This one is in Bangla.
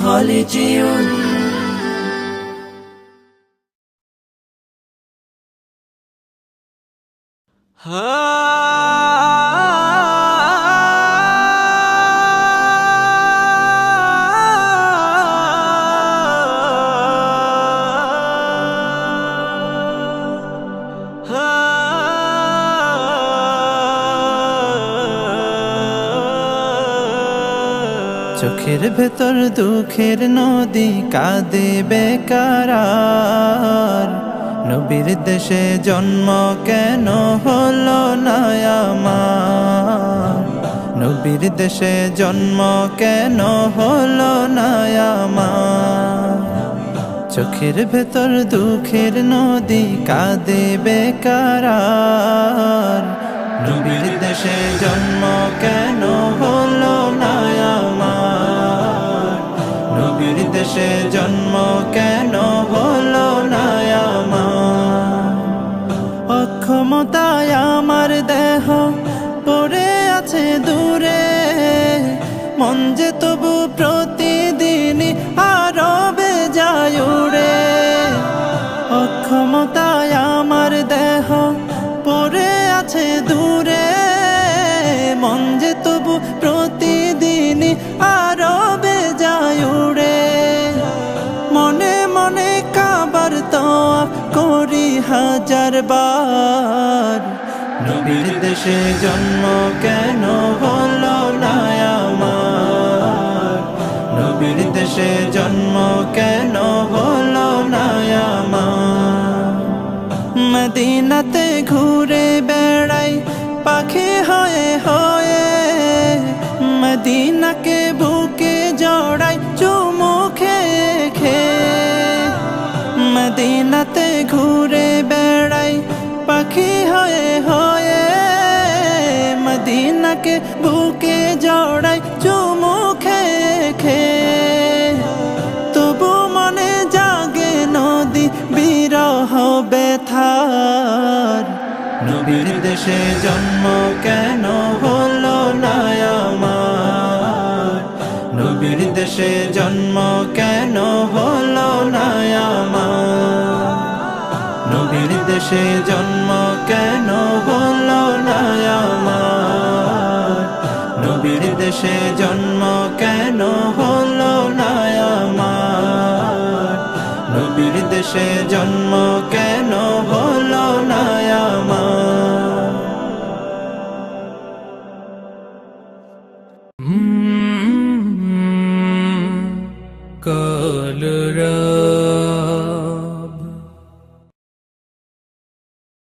خالدون চোখের ভেতর দুঃখের নদী কাঁদে বেকারার, নবীর দেশে জন্ম কেন হলো না আমার, নবীর দেশে জন্ম কেন হলো না আমার। চোখের ভেতর দুঃখের নদী কাঁদে বেকারার, নবীর দেশে জন্ম কেন হলো না আমার, নবীর দেশে জন্ম কেন হলো না আমার। অক্ষমতায় আমার দেহ পড়ে আছে দূরে, মন যে তবু প্রতিদিনই আরবে যায় উড়ে। অক্ষমতায় আমার দেহ পড়ে আছে দূরে, মন যে তবু প্রতিদিনই আরবে যায় উড়ে। মনে মনে কাবার তওয়াফ করি হাজার বার, নবীর দেশে জন্ম কেন হলো না আমার, নবীর দেশে জন্ম কেন হলো না আমার। মদিনাতে ঘুরে বেড়াই পাখি হয়ে হয়ে, মদিনাকে বুকে জড়াই চুমু খেয়ে খেয়ে। মদিনাতে ঘুরে বেড়াই পাখি হয়ে হয়ে, মদিনাকে বুকে জড়াই চুমু খেয়ে খেয়ে। তবু মনে জাগে নদী বিরহ ব্যথার, নবীর দেশে জন্ম কেন হলো না আমার, নবীর দেশে জন্ম কেন হলো না আমার, নবীর দেশে জন্ম কেন হলো না আমার, নবীর দেশে জন্ম কেন হলো না আমার, নবীর দেশে জন্ম কেন হলো না আমার। কলরা